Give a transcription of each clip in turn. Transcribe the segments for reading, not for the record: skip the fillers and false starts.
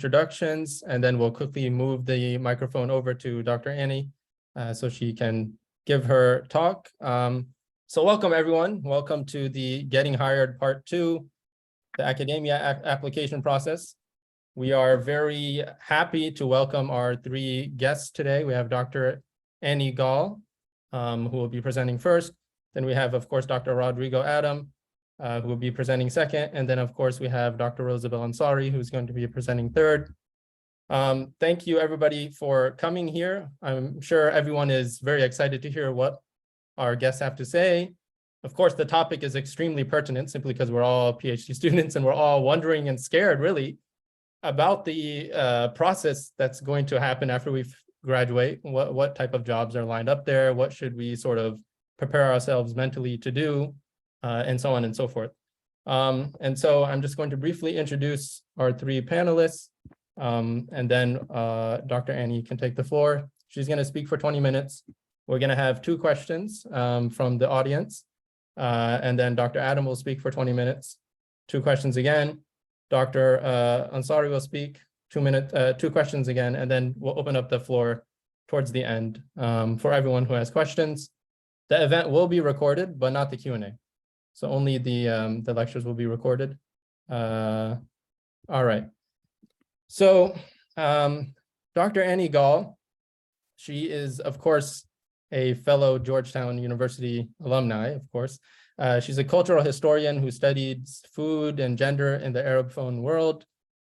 introductions, and then we'll quickly move the microphone over to Dr. Annie so she can give her talk. So welcome everyone. Welcome to the Getting Hired Part 2, the academia application process. We are very happy to welcome our three guests today. We have Dr. Annie Gall, who will be presenting first. Then we have, of course, Dr. Rodrigo Adam, who will be presenting second. And then, of course, we have Dr. Rosabel Ansari, who's going to be presenting third. Thank you, everybody, for coming here. I'm sure everyone is very excited to hear what our guests have to say. Of course, the topic is extremely pertinent simply because we're all PhD students and we're all wondering and scared, really, about the process that's going to happen after we graduate. What type of jobs are lined up there? What should we sort of prepare ourselves mentally to do, and so on and so forth. And so I'm just going to briefly introduce our three panelists, and then Dr. Annie can take the floor. She's going to speak for 20 minutes. We're going to have 2 questions from the audience, and then Dr. Adam will speak for 20 minutes. 2 questions again. Dr. Ansari will speak 2 questions again, and then we'll open up the floor towards the end for everyone who has questions. The event will be recorded, but not the Q&A. So only the lectures will be recorded. All right. So Dr. Annie Gall, she is, of course, a fellow Georgetown University alumni, of course. She's a cultural historian who studied food and gender in the Arabophone world.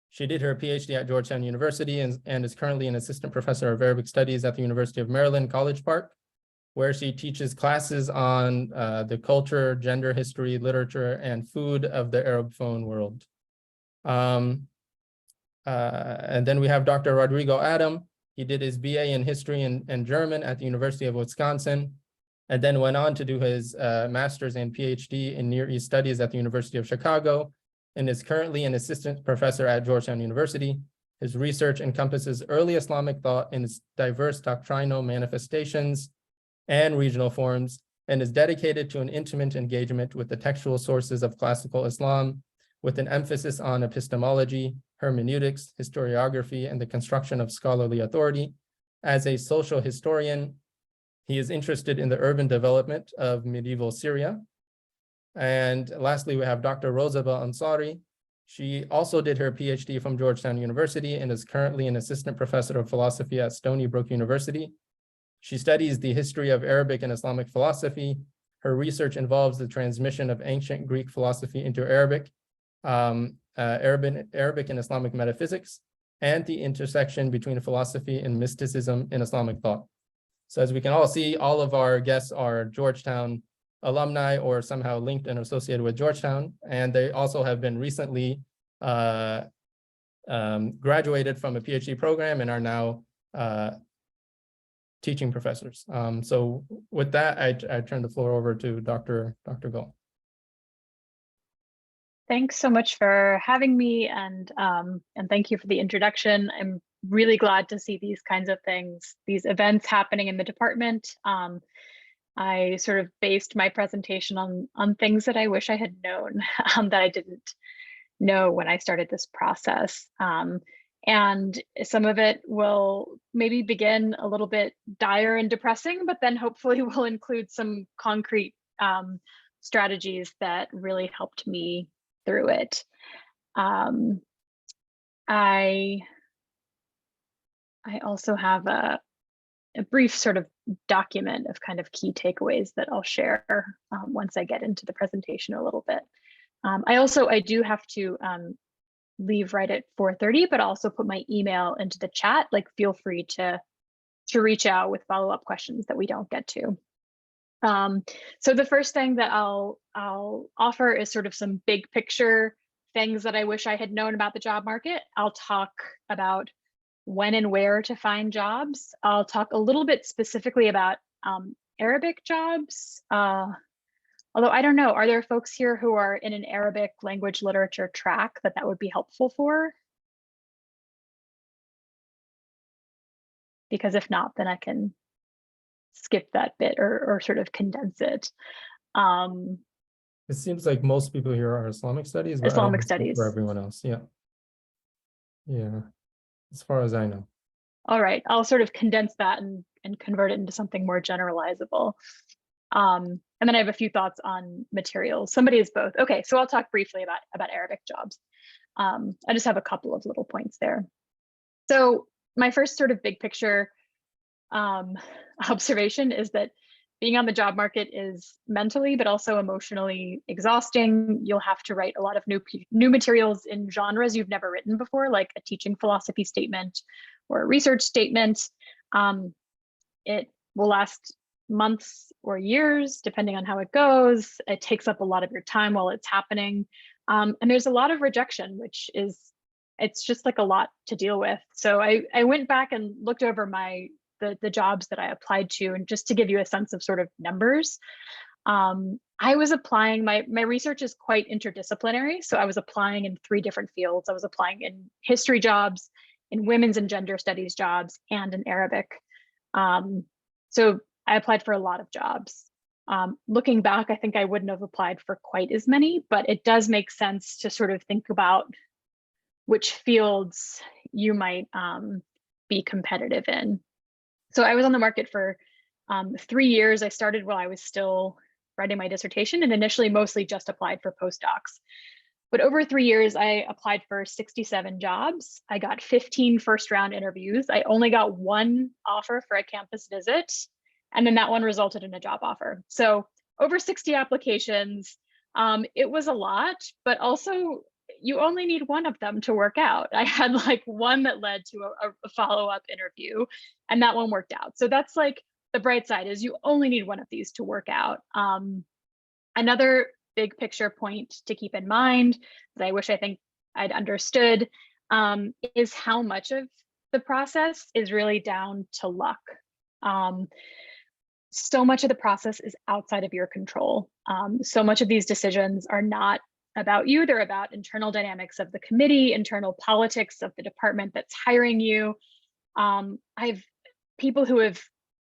She did her PhD at Georgetown University and is currently an assistant professor of Arabic studies at the University of Maryland, College Park, where she teaches classes on the culture, gender history, literature, and food of the Arabophone world. And then we have Dr. Rodrigo Adam. He did his BA in history and German at the University of Wisconsin, and then went on to do his master's and PhD in Near East Studies at the University of Chicago, and is currently an assistant professor at Georgetown University. His research encompasses early Islamic thought in its diverse doctrinal manifestations and regional forms, and is dedicated to an intimate engagement with the textual sources of classical Islam, with an emphasis on epistemology, hermeneutics, historiography, and the construction of scholarly authority. As a social historian, he is interested in the urban development of medieval Syria. And lastly, we have Dr. Rosabel Ansari. She also did her PhD from Georgetown University and is currently an assistant professor of philosophy at Stony Brook University. She studies the history of Arabic and Islamic philosophy. Her research involves the transmission of ancient Greek philosophy into Arabic, Arabic and Islamic metaphysics, and the intersection between philosophy and mysticism in Islamic thought. So as we can all see, all of our guests are Georgetown alumni or somehow linked and associated with Georgetown, and they also have been recently graduated from a PhD program and are now teaching professors. So with that, I turn the floor over to Dr. Gall. Thanks so much for having me, and thank you for the introduction. I'm really glad to see these kinds of things, these events happening in the department. I sort of based my presentation on things that I wish I had known that I didn't know when I started this process. And some of it will maybe begin a little bit dire and depressing, but then hopefully will include some concrete strategies that really helped me through it. I also have a brief sort of document of kind of key takeaways that I'll share once I get into the presentation a little bit. I do have to leave right at 4:30, but also put my email into the chat. Like, feel free to reach out with follow-up questions that we don't get to. So the first thing that I'll offer is sort of some big picture things that I wish I had known about the job market. I'll talk about when and where to find jobs. I'll talk a little bit specifically about Arabic jobs. Although I don't know, are there folks here who are in an Arabic language literature track that would be helpful for? Because if not, then I can skip that bit or sort of condense it. It seems like most people here are Islamic studies, but Islamic studies for everyone else. Yeah. as far as I know. All right, I'll sort of condense that and convert it into something more generalizable. And then I have a few thoughts on materials. Somebody is both. Okay, so I'll talk briefly about Arabic jobs. I just have a couple of little points there. So my first sort of big picture observation is that being on the job market is mentally, but also emotionally exhausting. You'll have to write a lot of new materials in genres you've never written before, like a teaching philosophy statement or a research statement. It will last months or years, depending on how it goes. It takes up a lot of your time while it's happening. And there's a lot of rejection, which is, it's just like a lot to deal with. So I went back and looked over the jobs that I applied to, and just to give you a sense of sort of numbers. I was applying, my research is quite interdisciplinary. So I was applying in 3 different fields. I was applying in history jobs, in women's and gender studies jobs, and in Arabic. So I applied for a lot of jobs. Looking back, I think I wouldn't have applied for quite as many, but it does make sense to sort of think about which fields you might be competitive in. So I was on the market for 3 years. I started while I was still writing my dissertation, and initially mostly just applied for postdocs. But over 3 years, I applied for 67 jobs. I got 15 first-round interviews. I only got 1 offer for a campus visit, and then that one resulted in a job offer. So over 60 applications. It was a lot, but also you only need 1 of them to work out. I had like 1 that led to a follow-up interview, and that one worked out. So that's like the bright side, is you only need 1 of these to work out. Another big picture point to keep in mind that I think I'd understood is how much of the process is really down to luck. So much of the process is outside of your control. So much of these decisions are not about you. They're about internal dynamics of the committee, internal politics of the department that's hiring you. I've people who have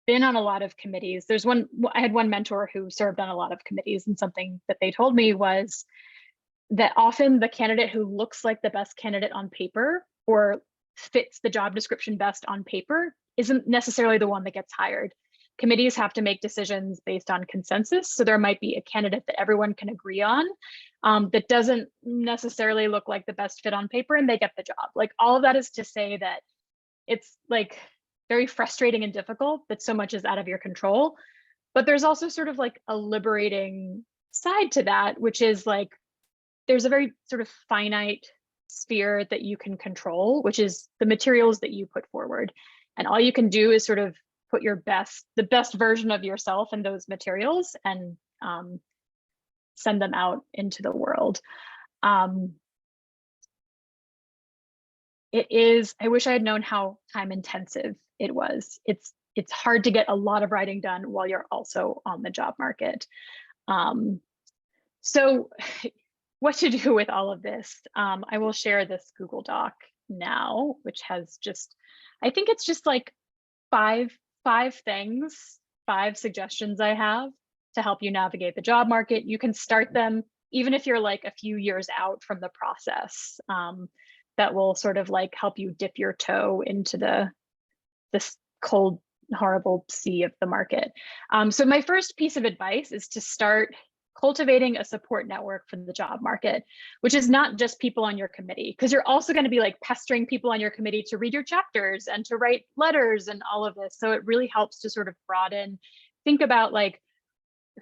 been on a lot of committees. I had one mentor who served on a lot of committees, and something that they told me was that often the candidate who looks like the best candidate on paper or fits the job description best on paper isn't necessarily the one that gets hired. Committees have to make decisions based on consensus. So there might be a candidate that everyone can agree on that doesn't necessarily look like the best fit on paper, and they get the job. Like, all of that is to say that it's like very frustrating and difficult that so much is out of your control. But there's also sort of like a liberating side to that, which is like, there's a very sort of finite sphere that you can control, which is the materials that you put forward. And all you can do is sort of put the best version of yourself in those materials, and send them out into the world. It is, I wish I had known how time intensive it was. It's hard to get a lot of writing done while you're also on the job market. So what to do with all of this? I will share this Google Doc now, which has just, I think it's just like five things, 5 suggestions I have to help you navigate the job market. You can start them even if you're like a few years out from the process. That will sort of like help you dip your toe into this cold, horrible sea of the market. So my first piece of advice is to start cultivating a support network for the job market, which is not just people on your committee, because you're also going to be like pestering people on your committee to read your chapters and to write letters and all of this. So it really helps to sort of broaden, think about like,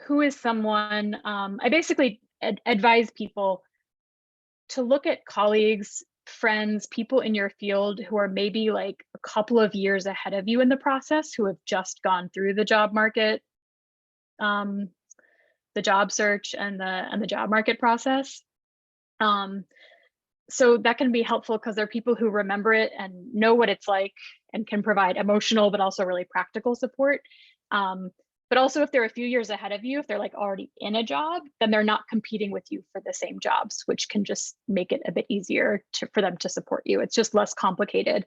who is someone, I basically advise people to look at colleagues, friends, people in your field who are maybe like a couple of years ahead of you in the process, who have just gone through the job market, the job search and the job market process. So that can be helpful because they're people who remember it and know what it's like and can provide emotional, but also really practical support. But also if they're a few years ahead of you, if they're like already in a job, then they're not competing with you for the same jobs, which can just make it a bit easier for them to support you. It's just less complicated.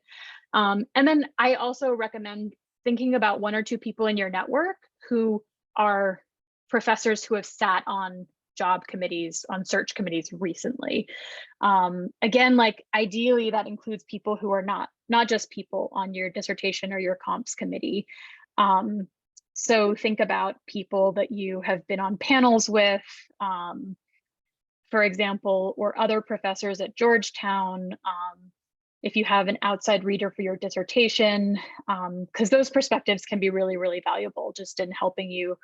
And then I also recommend thinking about 1 or 2 people in your network who are professors who have sat on job committees, on search committees recently. Again, like ideally that includes people who are not just people on your dissertation or your comps committee. So think about people that you have been on panels with, for example, or other professors at Georgetown. If you have an outside reader for your dissertation, because those perspectives can be really, really valuable just in helping you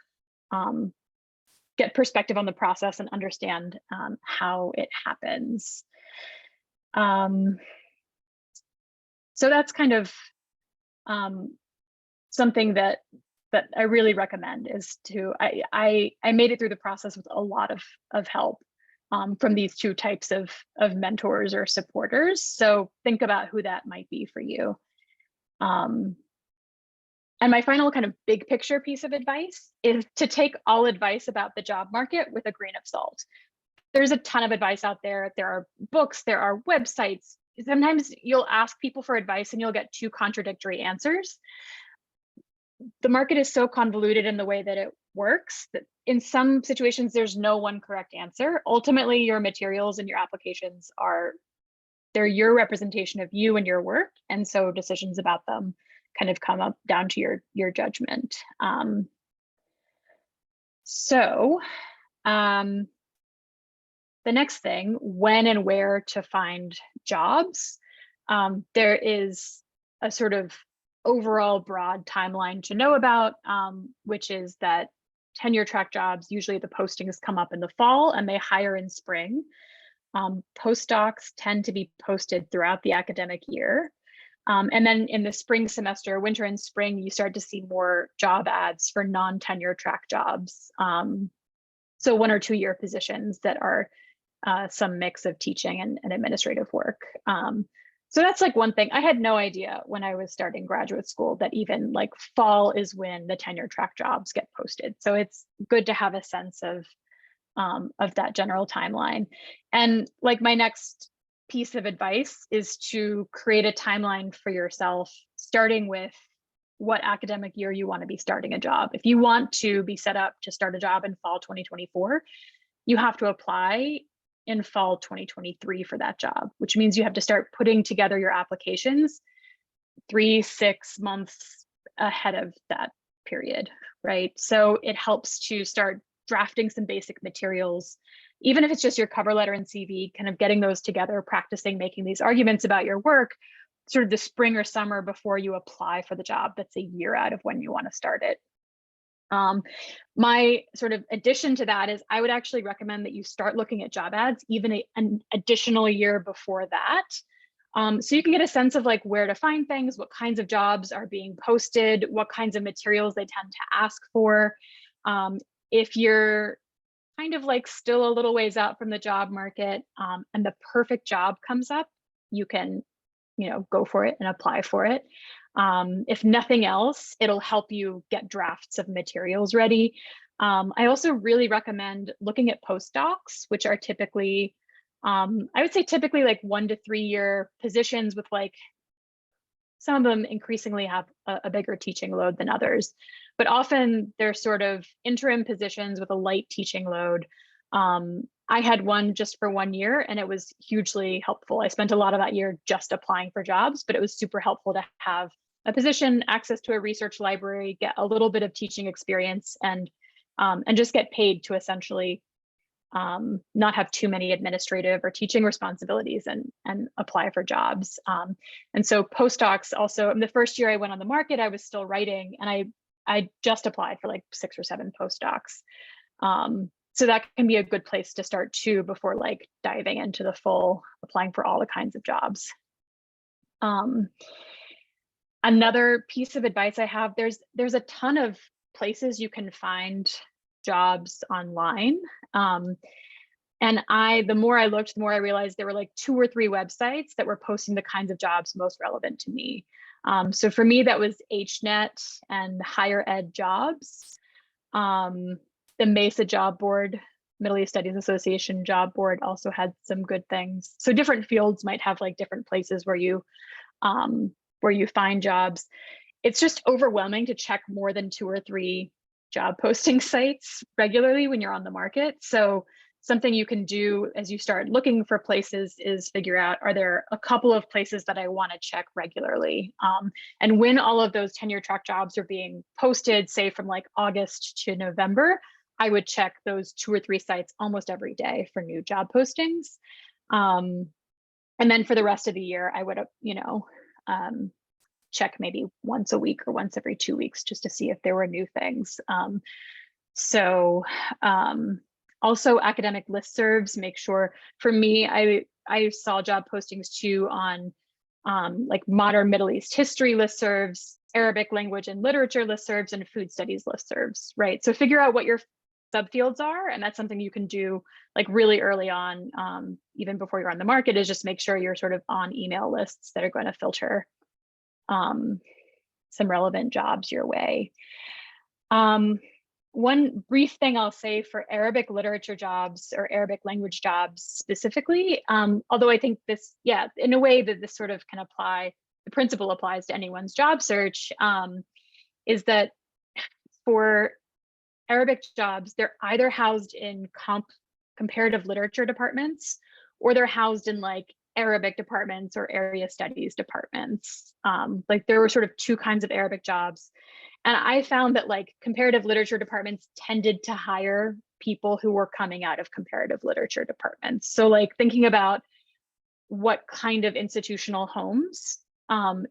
get perspective on the process and understand how it happens. So that's kind of something that I really recommend is to, I made it through the process with a lot of help from these two types of mentors or supporters. So think about who that might be for you. And my final kind of big picture piece of advice is to take all advice about the job market with a grain of salt. There's a ton of advice out there. There are books, there are websites. Sometimes you'll ask people for advice and you'll get two contradictory answers. The market is so convoluted in the way that it works that in some situations, there's no one correct answer. Ultimately, your materials and your applications they're your representation of you and your work. And so decisions about them kind of come up down to your judgment. The next thing, when and where to find jobs, there is a sort of overall broad timeline to know about, which is that tenure track jobs, usually the postings come up in the fall and they hire in spring. Postdocs tend to be posted throughout the academic year. And then in the spring semester, winter and spring, you start to see more job ads for non-tenure track jobs. So 1 or 2 year positions that are some mix of teaching and administrative work. So that's like one thing. I had no idea when I was starting graduate school that even like fall is when the tenure track jobs get posted. So it's good to have a sense of that general timeline. And like my next piece of advice is to create a timeline for yourself, starting with what academic year you want to be starting a job. If you want to be set up to start a job in fall 2024, you have to apply in fall 2023 for that job, which means you have to start putting together your applications 3-6 months ahead of that period, right? So it helps to start drafting some basic materials, even if it's just your cover letter and CV, kind of getting those together, practicing making these arguments about your work, sort of the spring or summer before you apply for the job that's a year out of when you want to start it. My sort of addition to that is I would actually recommend that you start looking at job ads even an additional year before that. So you can get a sense of like where to find things, what kinds of jobs are being posted, what kinds of materials they tend to ask for. If you're kind of like still a little ways out from the job market and the perfect job comes up, you can, go for it and apply for it. If nothing else, it'll help you get drafts of materials ready. I also really recommend looking at postdocs, which are typically, I would say typically like 1 to 3 year positions with like, some of them increasingly have a bigger teaching load than others, but often they're sort of interim positions with a light teaching load. I had one just for 1 year and it was hugely helpful. I spent a lot of that year just applying for jobs, but it was super helpful to have a position, access to a research library, get a little bit of teaching experience and just get paid to essentially not have too many administrative or teaching responsibilities and apply for jobs. And so postdocs also, in the first year I went on the market, I was still writing and I just applied for like 6 or 7 postdocs. So that can be a good place to start too, before like diving into the full applying for all the kinds of jobs. Another piece of advice I have, there's a ton of places you can find jobs online. And the more I looked, the more I realized there were like 2 or 3 websites that were posting the kinds of jobs most relevant to me. So for me, that was HNet and Higher Ed Jobs. The MESA job board, Middle East Studies Association job board also had some good things. So different fields might have like different places where you find jobs. It's just overwhelming to check more than 2 or 3 job posting sites regularly when you're on the market. So something you can do as you start looking for places is figure out, are there a couple of places that I want to check regularly? And when all of those tenure track jobs are being posted, say from like August to November, I would check those 2 or 3 sites almost every day for new job postings. And then for the rest of the year, I would, check maybe once a week or once every 2 weeks just to see if there were new things. Also academic listservs, make sure, for me, I saw job postings too on like modern Middle East history listservs, Arabic language and literature listservs, and food studies listservs, right? So figure out what your subfields are, and that's something you can do like really early on, even before you're on the market, is just make sure you're sort of on email lists that are going to filter some relevant jobs your way. One brief thing I'll say for Arabic literature jobs or Arabic language jobs specifically, although I think this, in a way that this sort of can apply, the principle applies to anyone's job search, is that for Arabic jobs, they're either housed in comparative literature departments, or they're housed in like Arabic departments or area studies departments. Like there were sort of 2 kinds of Arabic jobs. And I found that like comparative literature departments tended to hire people who were coming out of comparative literature departments. So like thinking about what kind of institutional homes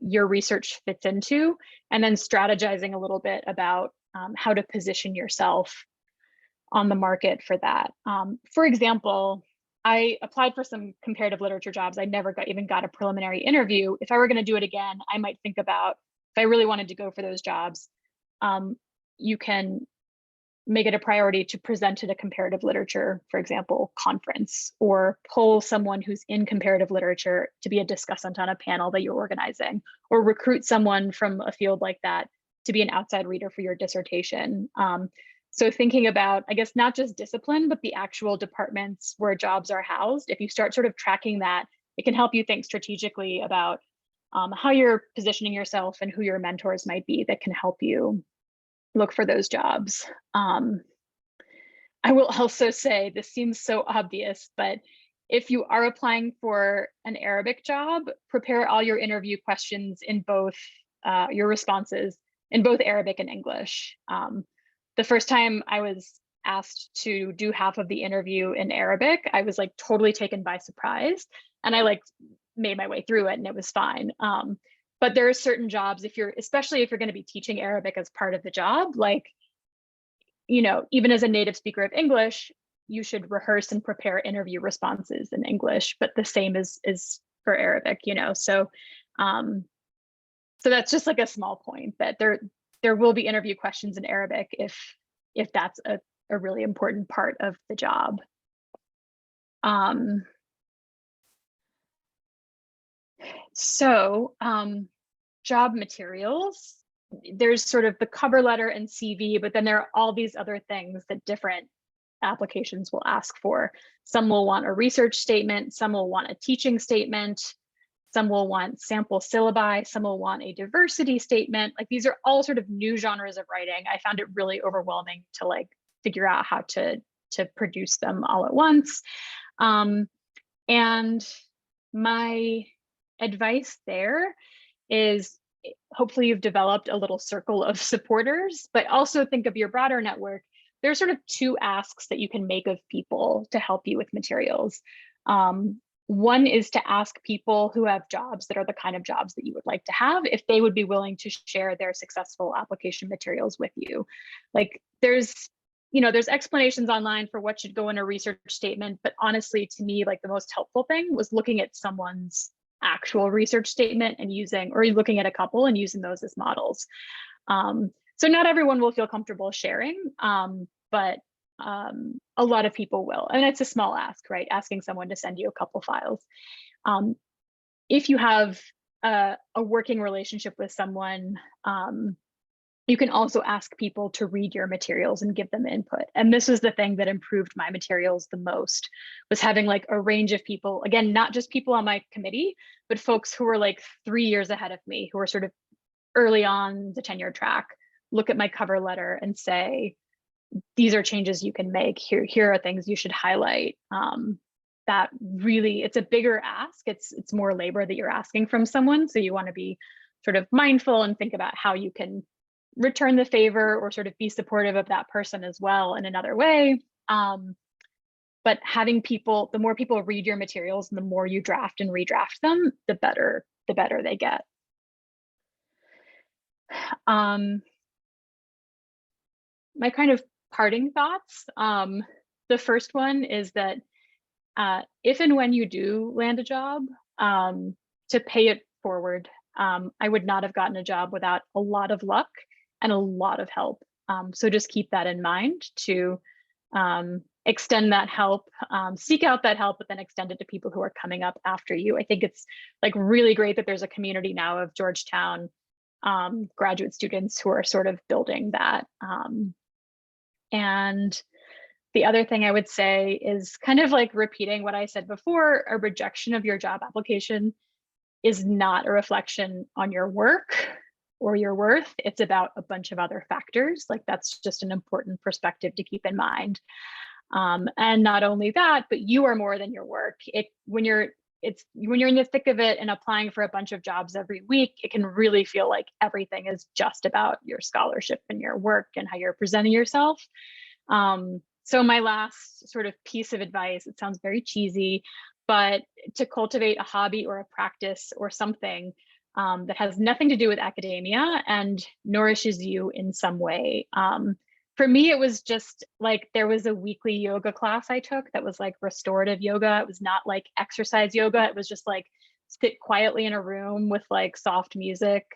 your research fits into, and then strategizing a little bit about how to position yourself on the market for that. For example, I applied for some comparative literature jobs. I never even got a preliminary interview. If I were going to do it again, I might think about, if I really wanted to go for those jobs, you can make it a priority to present at a comparative literature, for example, conference, or pull someone who's in comparative literature to be a discussant on a panel that you're organizing, or recruit someone from a field like that to be an outside reader for your dissertation. So thinking about, I guess, not just discipline, but the actual departments where jobs are housed. If you start sort of tracking that, it can help you think strategically about how you're positioning yourself and who your mentors might be that can help you look for those jobs. I will also say, this seems so obvious, but if you are applying for an Arabic job, prepare all your interview questions in both, your responses in both Arabic and English. The first time I was asked to do half of the interview in Arabic, I was like totally taken by surprise, and I like made my way through it and it was fine. But there are certain jobs, especially if you're going to be teaching Arabic as part of the job, like, even as a native speaker of English, you should rehearse and prepare interview responses in English, but the same is for Arabic, so that's just like a small point, that there will be interview questions in Arabic if that's a really important part of the job. So job materials, there's sort of the cover letter and CV, but then there are all these other things that different applications will ask for. Some will want a research statement, some will want a teaching statement, some will want sample syllabi, some will want a diversity statement. Like these are all sort of new genres of writing. I found it really overwhelming to like figure out how to produce them all at once. And my advice there is, hopefully you've developed a little circle of supporters, but also think of your broader network. There's sort of 2 asks that you can make of people to help you with materials. One is to ask people who have jobs that are the kind of jobs that you would like to have, if they would be willing to share their successful application materials with you. Like there's explanations online for what should go in a research statement, but honestly, to me, like the most helpful thing was looking at someone's actual research statement and looking at a couple and using those as models. So not everyone will feel comfortable sharing, but a lot of people will. And it's a small ask, right? Asking someone to send you a couple files. If you have a working relationship with someone, you can also ask people to read your materials and give them input. And this was the thing that improved my materials the most, was having like a range of people, again, not just people on my committee, but folks who were like 3 years ahead of me, who were sort of early on the tenure track, look at my cover letter and say, these are changes you can make. Here are things you should highlight. That really, it's a bigger ask. It's more labor that you're asking from someone. So you want to be sort of mindful and think about how you can return the favor or sort of be supportive of that person as well in another way. But having people, the more people read your materials and the more you draft and redraft them, the better they get. My kind of parting thoughts. The first one is that if and when you do land a job, to pay it forward. I would not have gotten a job without a lot of luck and a lot of help. So just keep that in mind to extend that help, seek out that help, but then extend it to people who are coming up after you. I think it's like really great that there's a community now of Georgetown graduate students who are sort of building that. And the other thing I would say is kind of like repeating what I said before, a rejection of your job application is not a reflection on your work or your worth. It's about a bunch of other factors. Like that's just an important perspective to keep in mind. And not only that, but you are more than your work. When you're in the thick of it and applying for a bunch of jobs every week, it can really feel like everything is just about your scholarship and your work and how you're presenting yourself. So my last sort of piece of advice, it sounds very cheesy, but to cultivate a hobby or a practice or something that has nothing to do with academia and nourishes you in some way. For me, it was just like there was a weekly yoga class I took that was like restorative yoga. It was not like exercise yoga. It was just like sit quietly in a room with like soft music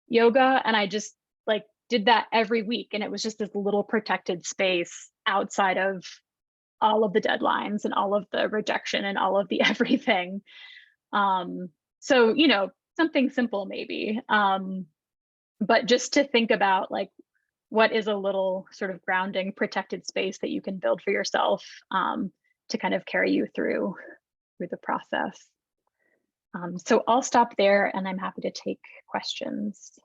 yoga. And I just like did that every week. And it was just this little protected space outside of all of the deadlines and all of the rejection and all of the everything. So, you know, something simple maybe, but just to think about like, what is a little sort of grounding, protected space that you can build for yourself to kind of carry you through the process. So I'll stop there and I'm happy to take questions.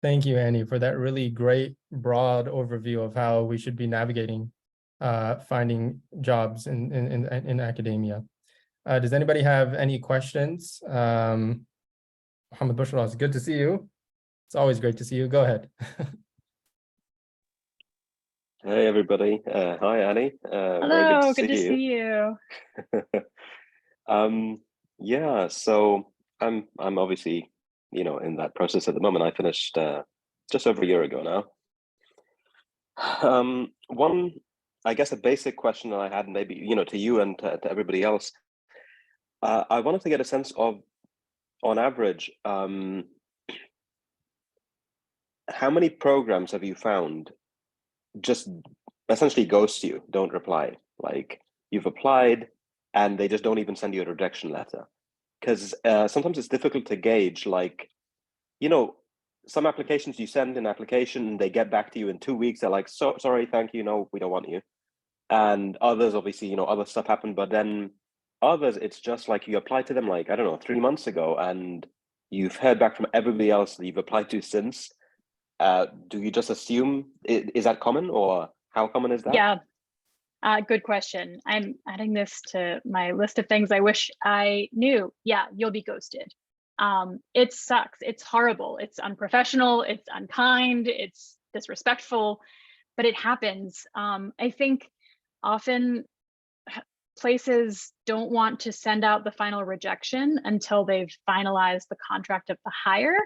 Thank you, Annie, for that really great broad overview of how we should be navigating finding jobs in academia. Does anybody have any questions? Mohammed Bushra, it's good to see you. It's always great to see you. Go ahead. Hey everybody. Hi Annie. Hello, good to see you. Yeah, so I'm obviously, you know, in that process at the moment. I finished just over a year ago now. One, I guess a basic question that I had, maybe, you know, to you and to everybody else, I wanted to get a sense of, on average, how many programs have you found just essentially ghost you, don't reply? Like you've applied and they just don't even send you a rejection letter. Because sometimes it's difficult to gauge, like, you know, some applications you send an application, they get back to you in 2 weeks. They're like, so sorry, thank you, no, we don't want you. And others, obviously, you know, other stuff happened, but then others, it's just like you applied to them like, I don't know, 3 months ago, and you've heard back from everybody else that you've applied to since. Do you just assume, is that common, or how common is that? Yeah, good question. I'm adding this to my list of things I wish I knew. Yeah, you'll be ghosted. It sucks. It's horrible. It's unprofessional. It's unkind. It's disrespectful, but it happens. I think often places don't want to send out the final rejection until they've finalized the contract of the hire.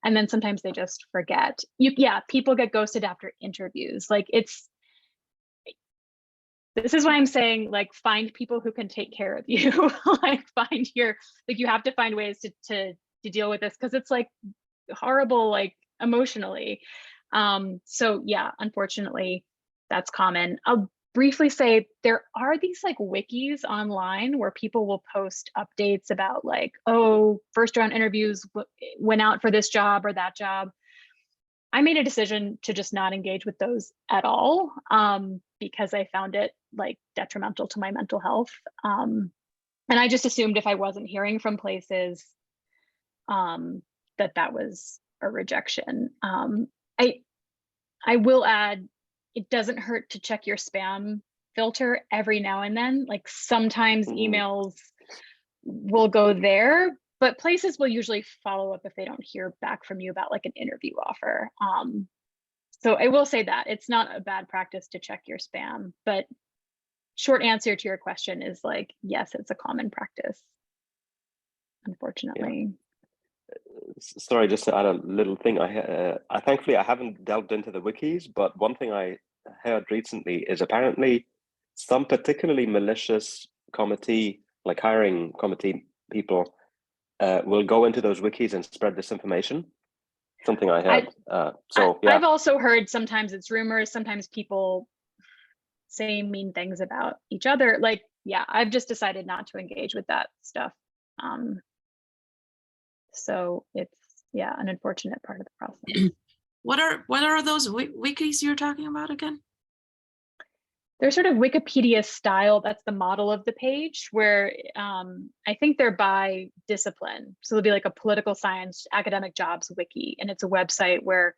And then sometimes they just forget. Yeah, people get ghosted after interviews. Like this is why I'm saying, like, find people who can take care of you. Like you have to find ways to deal with this, because it's like horrible, like emotionally. So yeah, unfortunately, that's common. I'll briefly say there are these like wikis online where people will post updates about like, oh, first round interviews went out for this job or that job. I made a decision to just not engage with those at all, because I found it like detrimental to my mental health. And I just assumed if I wasn't hearing from places, that was a rejection. I will add, it doesn't hurt to check your spam filter every now and then. Like sometimes emails will go there, but places will usually follow up if they don't hear back from you about like an interview offer. So I will say that it's not a bad practice to check your spam, but short answer to your question is like, yes, it's a common practice, unfortunately. Sorry, just to add a little thing. I thankfully I haven't delved into the wikis, but one thing I heard recently is apparently some particularly malicious committee, like hiring committee people, will go into those wikis and spread disinformation. Something I heard. I've also heard sometimes it's rumors, sometimes people say mean things about each other. Like, yeah, I've just decided not to engage with that stuff. So it's, yeah, an unfortunate part of the process. What are those wikis you're talking about again? They're sort of Wikipedia style. That's the model of the page, where I think they're by discipline. So there'll be like a political science academic jobs wiki, and it's a website where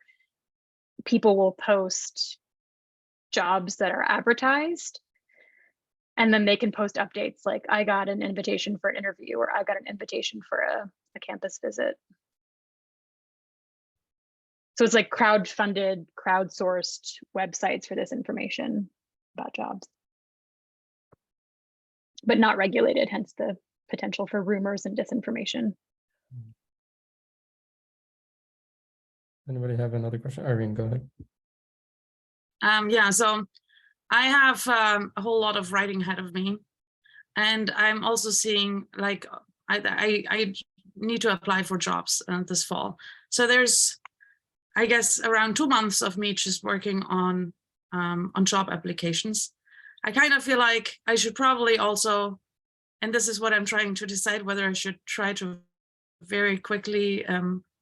people will post jobs that are advertised, and then they can post updates like, I got an invitation for an interview, or I got an invitation for a campus visit. So it's like crowdfunded, crowdsourced websites for this information about jobs, but not regulated, hence the potential for rumors and disinformation. Anybody have another question? Irene, go ahead. Yeah, so I have a whole lot of writing ahead of me, and I'm also seeing like I need to apply for jobs this fall. So there's, I guess, around 2 months of me just working on job applications. I kind of feel like I should probably also, and this is what I'm trying to decide, whether I should try to very quickly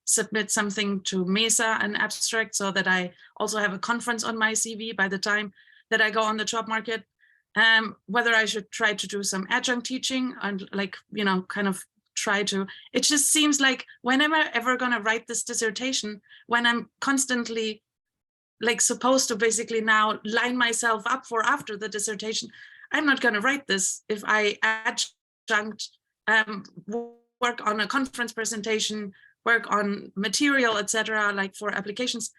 submit something to MESA, an abstract, so that I also have a conference on my CV by the time that I go on the job market. Whether I should try to do some adjunct teaching and like, you know, kind of try to, it just seems like when am I ever going to write this dissertation when I'm constantly like supposed to basically now line myself up for after the dissertation. I'm not going to write this if I adjunct, work on a conference presentation, work on material, etc., like for applications.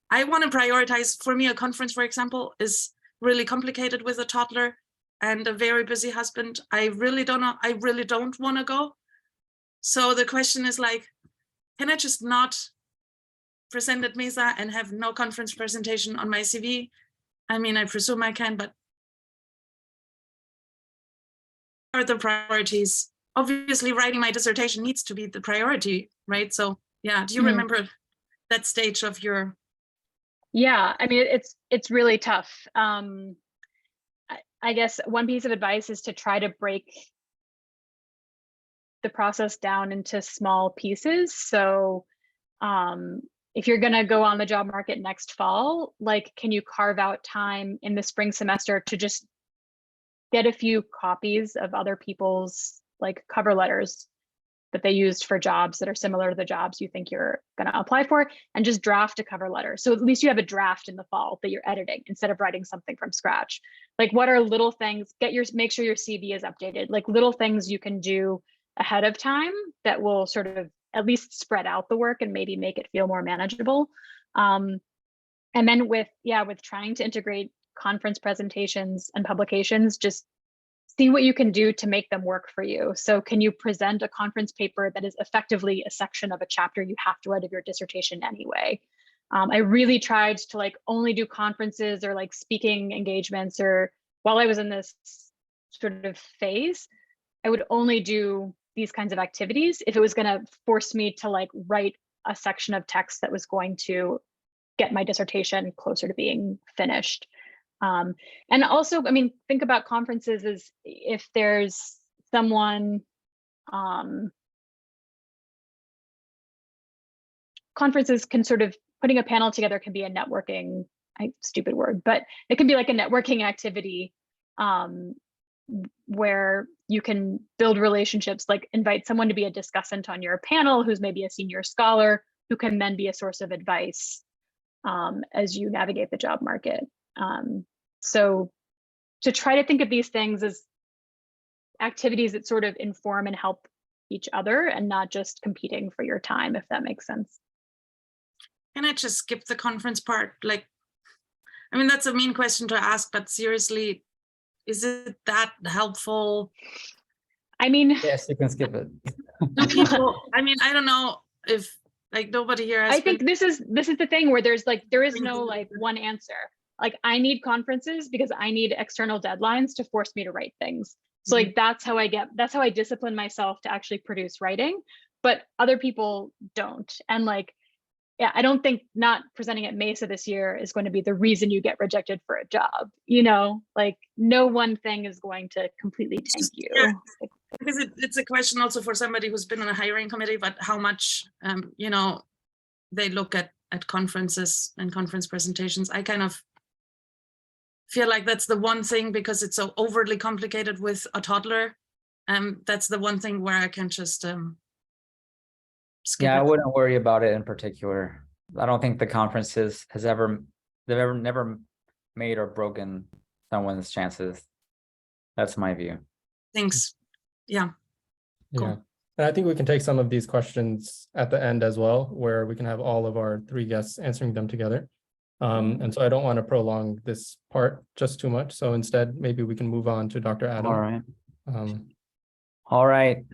I want to prioritize. For me, a conference, for example, is really complicated with a toddler and a very busy husband. I really don't know. I really don't want to go. So the question is like, can I just not present at MESA and have no conference presentation on my CV? I mean, I presume I can, but what are the priorities? Obviously, writing my dissertation needs to be the priority, right? So yeah, do you remember that stage of your? Yeah, I mean, it's really tough. I guess one piece of advice is to try to break the process down into small pieces. So if you're going to go on the job market next fall, like, can you carve out time in the spring semester to just get a few copies of other people's like cover letters that they used for jobs that are similar to the jobs you think you're going to apply for, and just draft a cover letter. So at least you have a draft in the fall that you're editing instead of writing something from scratch. Like, what are little things, make sure your CV is updated, like little things you can do ahead of time that will sort of at least spread out the work and maybe make it feel more manageable. And then with trying to integrate conference presentations and publications, just see what you can do to make them work for you. So can you present a conference paper that is effectively a section of a chapter you have to write of your dissertation anyway? I really tried to like only do conferences or like speaking engagements, or while I was in this sort of phase, I would only do these kinds of activities if it was going to force me to like write a section of text that was going to get my dissertation closer to being finished. And also, I mean, think about conferences as if there's someone, conferences can sort of, putting a panel together can be a networking, stupid word, but it can be like a networking activity where you can build relationships, like invite someone to be a discussant on your panel who's maybe a senior scholar who can then be a source of advice as you navigate the job market. So to try to think of these things as activities that sort of inform and help each other and not just competing for your time, if that makes sense. Can I just skip the conference part? Like, I mean, that's a mean question to ask, but seriously, is it that helpful? I mean, Yes, you can skip it. Do people, I mean, I don't know if like nobody here has I think been, this is the thing where there is no like one answer. Like I need conferences because I need external deadlines to force me to write things. So like that's how I discipline myself to actually produce writing, but other people don't. And like, yeah, I don't think not presenting at Mesa this year is going to be the reason you get rejected for a job. You know, like no one thing is going to completely tank you. Yeah. Because it's a question also for somebody who's been on a hiring committee, but how much, you know, they look at conferences and conference presentations. I kind of feel like that's the one thing, because it's so overly complicated with a toddler. That's the one thing where I can just skip Yeah, I it. wouldn't worry about it in particular. I don't think the conferences they've never made or broken someone's chances. That's my view. Thanks. Yeah. Cool. Yeah. And I think we can take some of these questions at the end as well, where we can have all of our 3 guests answering them together. And so I don't want to prolong this part just too much. So instead, maybe we can move on to Dr. Adam. All right. Um, All right.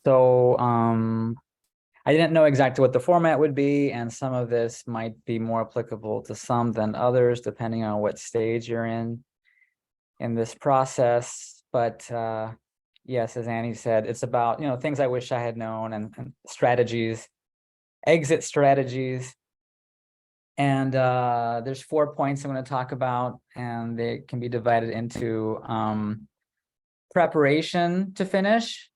So I didn't know exactly what the format would be, and some of this might be more applicable to some than others, depending on what stage you're in this process. But yes, as Annie said, it's about, you know, things I wish I had known and strategies, exit strategies. And there's 4 points I'm going to talk about, and they can be divided into preparation to finish,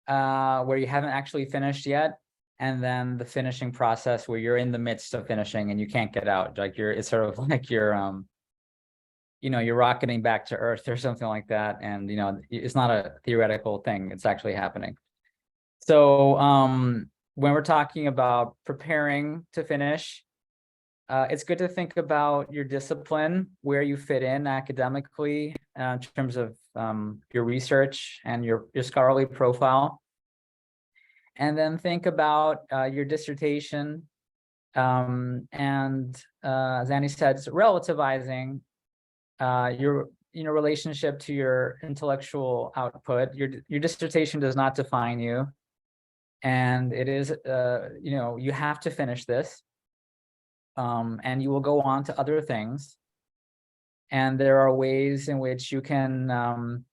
where you haven't actually finished yet, and then the finishing process where you're in the midst of finishing and you can't get out. Like it's sort of like you're you know, you're rocketing back to Earth or something like that, and you know, it's not a theoretical thing, it's actually happening. So when we're talking about preparing to finish, it's good to think about your discipline, where you fit in academically in terms of your research and your scholarly profile. And then think about your dissertation. And as Annie said, it's relativizing your relationship to your intellectual output. Your dissertation does not define you. And it is, you know, you have to finish this. And you will go on to other things. And there are ways in which you can,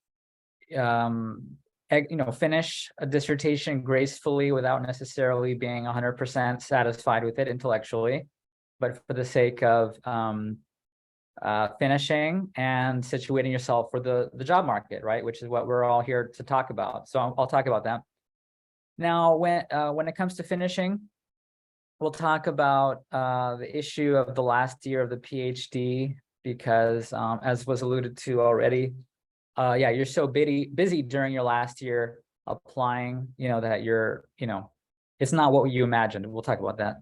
you know, finish a dissertation gracefully without necessarily being 100% satisfied with it intellectually, but for the sake of finishing and situating yourself for the job market, right? Which is what we're all here to talk about. So I'll talk about that. Now, when it comes to finishing, we'll talk about the issue of the last year of the PhD, because as was alluded to already, yeah, you're so busy during your last year applying, you know, that you're, you know, it's not what you imagined. We'll talk about that.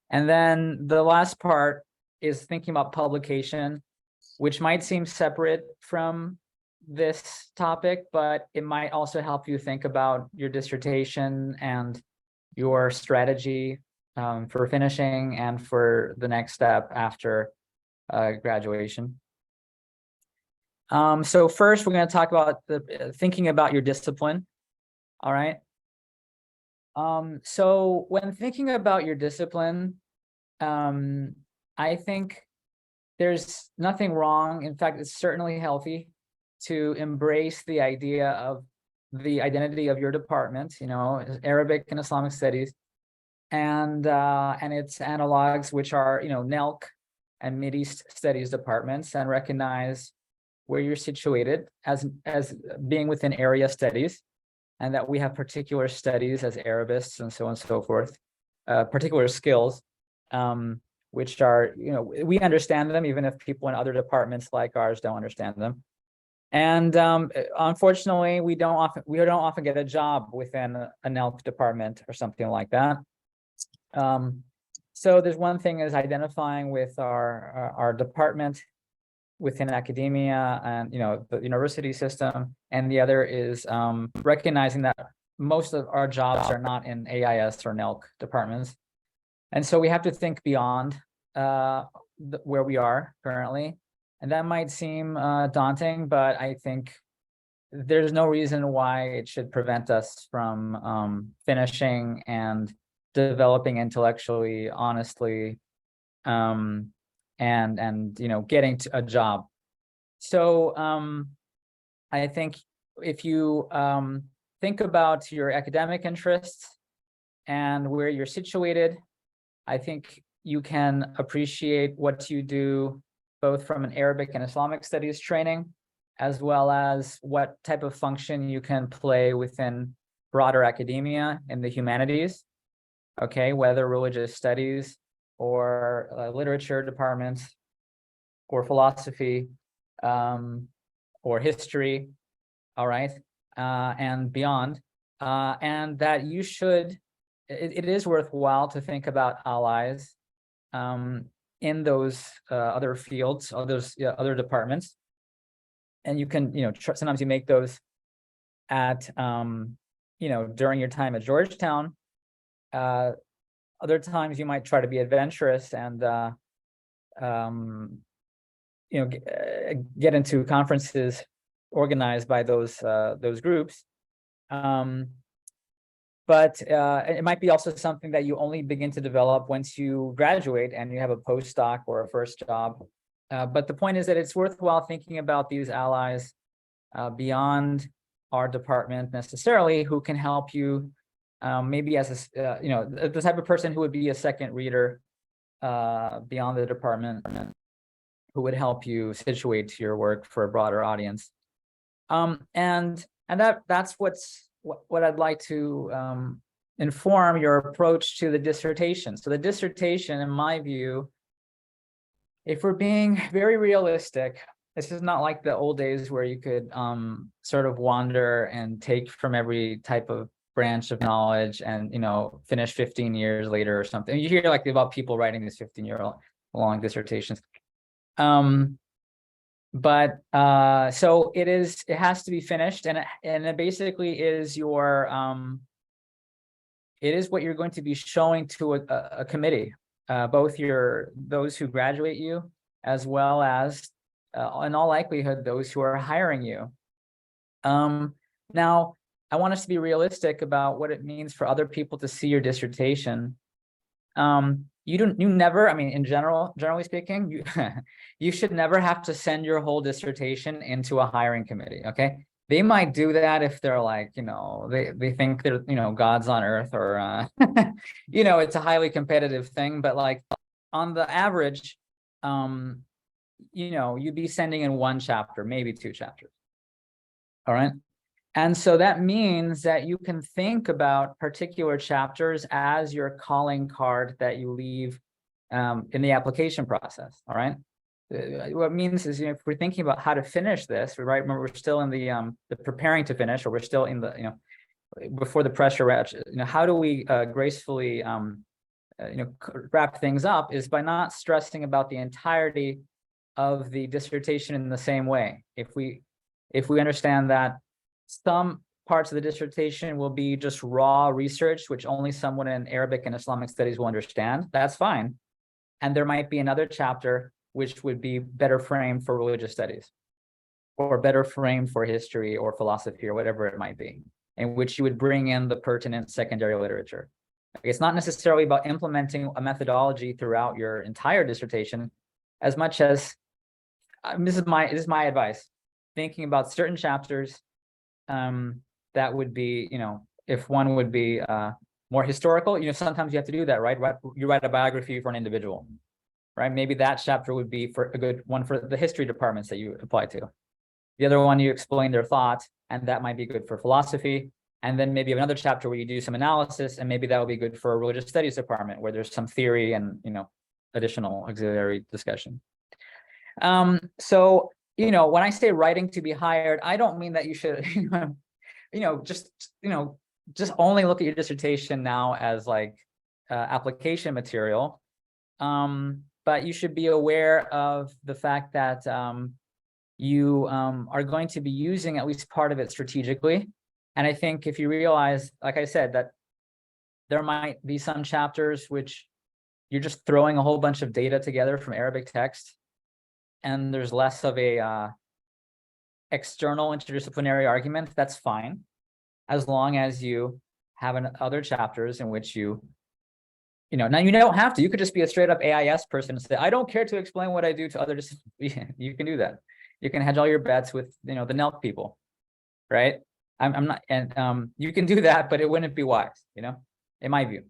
And then the last part is thinking about publication, which might seem separate from this topic, but it might also help you think about your dissertation and your strategy for finishing and for the next step after graduation. So first, we're going to talk about thinking about your discipline. All right. So when thinking about your discipline, I think there's nothing wrong. In fact, it's certainly healthy to embrace the idea of the identity of your department, you know, Arabic and Islamic studies, and its analogs, which are, you know, NELC and Mideast studies departments, and recognize where you're situated as being within area studies, and that we have particular studies as Arabists and so on and so forth, particular skills, which are, you know, we understand them even if people in other departments like ours don't understand them. And unfortunately, we don't often get a job within a NELC department or something like that. So there's one thing is identifying with our department within academia and the university system, and the other is recognizing that most of our jobs are not in AIS or NELC departments, and so we have to think beyond where we are currently, and that might seem daunting, but I think there's no reason why it should prevent us from finishing and developing intellectually, honestly, and getting to a job. So I think if you think about your academic interests and where you're situated, I think you can appreciate what you do both from an Arabic and Islamic studies training, as well as what type of function you can play within broader academia in the humanities, okay, whether religious studies or literature departments or philosophy or history, all right, and beyond, and that you should, it is worthwhile to think about allies in those other fields, other departments. And you can, sometimes you make those at, during your time at Georgetown. Other times you might try to be adventurous and, get into conferences organized by those groups. But it might be also something that you only begin to develop once you graduate and you have a postdoc or a first job. But the point is that it's worthwhile thinking about these allies beyond our department necessarily, who can help you maybe as a, the type of person who would be a second reader beyond the department, who would help you situate your work for a broader audience. And that's what I'd like to inform your approach to the dissertation. So the dissertation, in my view, if we're being very realistic, this is not like the old days where you could sort of wander and take from every type of branch of knowledge and finish 15 years later or something. You hear like about people writing these 15-year-long dissertations. But so it has to be finished, and it basically is your it is what you're going to be showing to a committee, both those who graduate you, as well as in all likelihood those who are hiring you. Now I want us to be realistic about what it means for other people to see your dissertation. You never, I mean, in generally speaking, you should never have to send your whole dissertation into a hiring committee. Okay, they might do that if they're like, they think they're, gods on earth, or it's a highly competitive thing. But like on the average, you'd be sending in 1 chapter, maybe 2 chapters. All right. And so that means that you can think about particular chapters as your calling card that you leave in the application process. All right. What it means is, if we're thinking about how to finish this, right? Remember, we're still in the preparing to finish, or we're still in the, before the pressure ratchet. How do we gracefully, wrap things up? Is by not stressing about the entirety of the dissertation in the same way. If we understand that some parts of the dissertation will be just raw research, which only someone in Arabic and Islamic studies will understand, that's fine. And there might be another chapter which would be better framed for religious studies, or better framed for history or philosophy or whatever it might be, in which you would bring in the pertinent secondary literature. It's not necessarily about implementing a methodology throughout your entire dissertation, as much as this is my advice, thinking about certain chapters that would be, if one would be more historical, sometimes you have to do that, right? You write a biography for an individual, right? Maybe that chapter would be for a good one for the history departments that you apply to. The other one, you explain their thoughts, and that might be good for philosophy. And then maybe you have another chapter where you do some analysis, and maybe that will be good for a religious studies department, where there's some theory and, additional auxiliary discussion. So, when I say writing to be hired, I don't mean that you should, just only look at your dissertation now as like application material. But you should be aware of the fact that you are going to be using at least part of it strategically. And I think if you realize, like I said, that there might be some chapters which you're just throwing a whole bunch of data together from Arabic text, and there's less of a external interdisciplinary argument, that's fine, as long as you have other chapters in which now you don't have to. You could just be a straight up AIS person and say, I don't care to explain what I do to other disciplines. You can do that. You can hedge all your bets with the NELC people, right? I'm not, and you can do that, but it wouldn't be wise, in my view.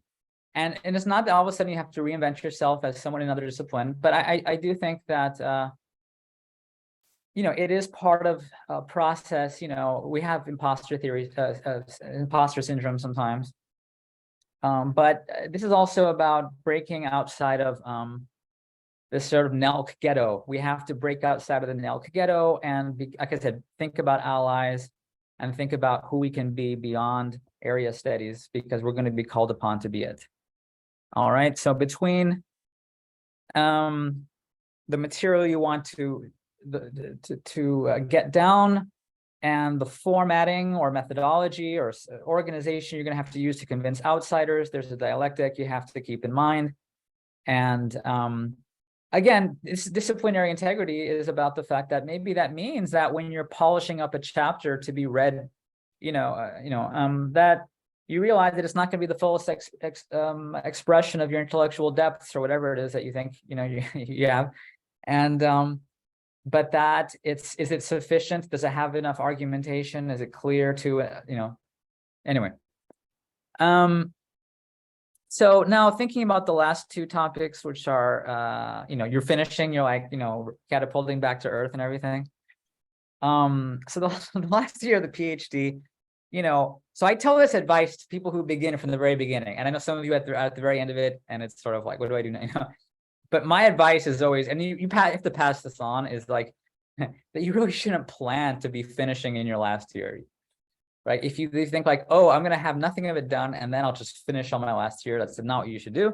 And it's not that all of a sudden you have to reinvent yourself as someone in another discipline, but I do think that it is part of a process. We have imposter theory, imposter syndrome sometimes. But this is also about breaking outside of this sort of NELC ghetto. We have to break outside of the NELC ghetto and, like I said, think about allies and think about who we can be beyond area studies, because we're going to be called upon to be it. All right. So between the material you want to get down and the formatting or methodology or organization you're going to have to use to convince outsiders, there's a dialectic you have to keep in mind. And again, this disciplinary integrity is about the fact that maybe that means that when you're polishing up a chapter to be read, that you realize that it's not going to be the fullest expression of your intellectual depths or whatever it is that you think you have, and but that is it sufficient? Does it have enough argumentation? Is it clear to anyway? So now thinking about the last two topics, which are you're finishing, you're like catapulting back to earth and everything. So the last year of the PhD, so I tell this advice to people who begin from the very beginning, and I know some of you at the very end of it, and it's sort of like, what do I do now? But my advice is always, and you have to pass this on, is like that you really shouldn't plan to be finishing in your last year, right? If you think like, oh, I'm gonna have nothing of it done, and then I'll just finish on my last year, that's not what you should do.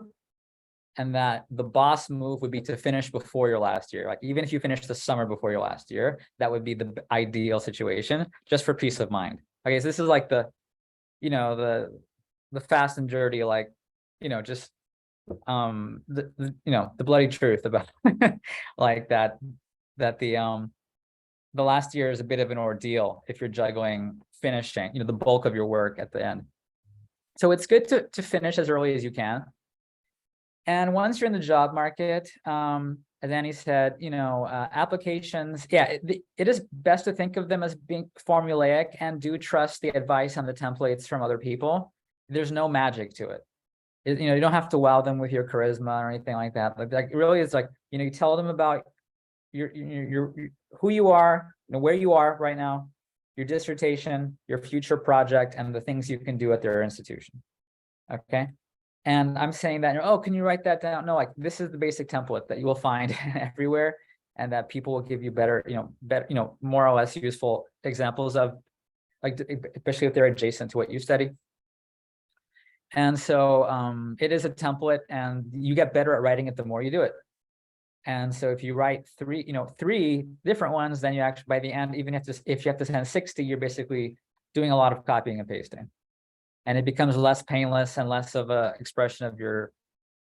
And that the boss move would be to finish before your last year. Like even if you finish the summer before your last year, that would be the ideal situation, just for peace of mind. Okay, so this is like the fast and dirty, like just the bloody truth about like that the last year is a bit of an ordeal if you're juggling finishing the bulk of your work at the end. So it's good to finish as early as you can. And once you're in the job market, as Annie said, applications, it is best to think of them as being formulaic, and do trust the advice and the templates from other people. There's no magic to it. You don't have to wow them with your charisma or anything like that. Like really, it's like you tell them about your who you are, where you are right now, your dissertation, your future project, and the things you can do at their institution. Okay. And I'm saying that, oh, can you write that down? No, like this is the basic template that you will find everywhere, and that people will give you better, more or less useful examples of, like, especially if they're adjacent to what you study. And so it is a template, and you get better at writing it the more you do it. And so if you write three different ones, then you actually, by the end, even if you have to send 60, you're basically doing a lot of copying and pasting. And it becomes less painless and less of a expression of your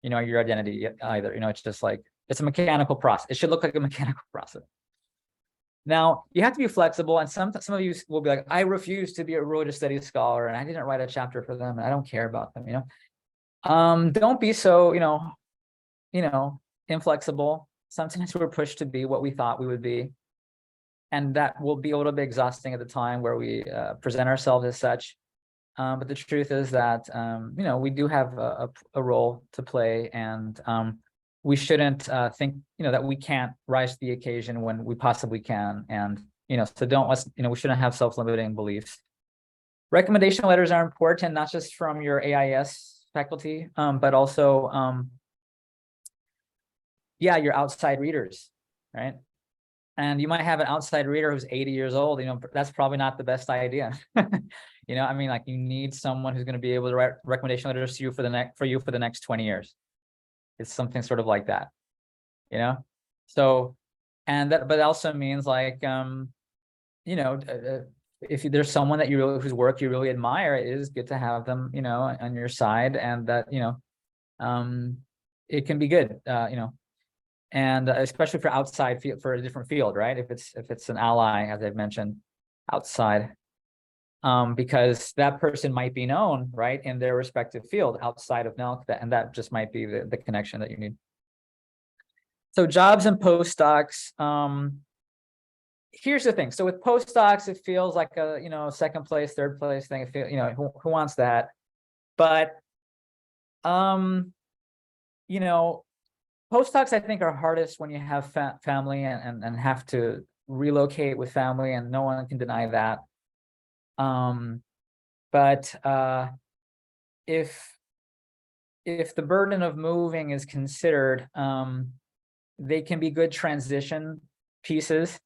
identity either. It's just like, it's a mechanical process. It should look like a mechanical process. Now, you have to be flexible, and some of you will be like, I refuse to be a religious studies scholar, and I didn't write a chapter for them, and I don't care about them, Don't be so, inflexible. Sometimes we're pushed to be what we thought we would be, and that will be a little bit exhausting at the time where we present ourselves as such. But the truth is that, we do have a role to play, and we shouldn't think, that we can't rise to the occasion when we possibly can. And, so we shouldn't have self-limiting beliefs. Recommendation letters are important, not just from your AIS faculty, but also, your outside readers, right? And you might have an outside reader who's 80 years old, that's probably not the best idea. I mean, like, you need someone who's going to be able to write recommendation letters to you for the next 20 years. It's something sort of like that, So, and that, but also means like, if there's someone that whose work you really admire, it is good to have them, on your side, and that, it can be good, and especially for outside field, for a different field, right? If it's an ally, as I've mentioned, outside, because that person might be known, right, in their respective field outside of NELC, and that just might be the connection that you need. So jobs and postdocs. Here's the thing. So with postdocs, it feels like a second place, third place thing. It feels, who wants that? But postdocs, I think, are hardest when you have family and have to relocate with family, and no one can deny that. But if the burden of moving is considered, they can be good transition pieces.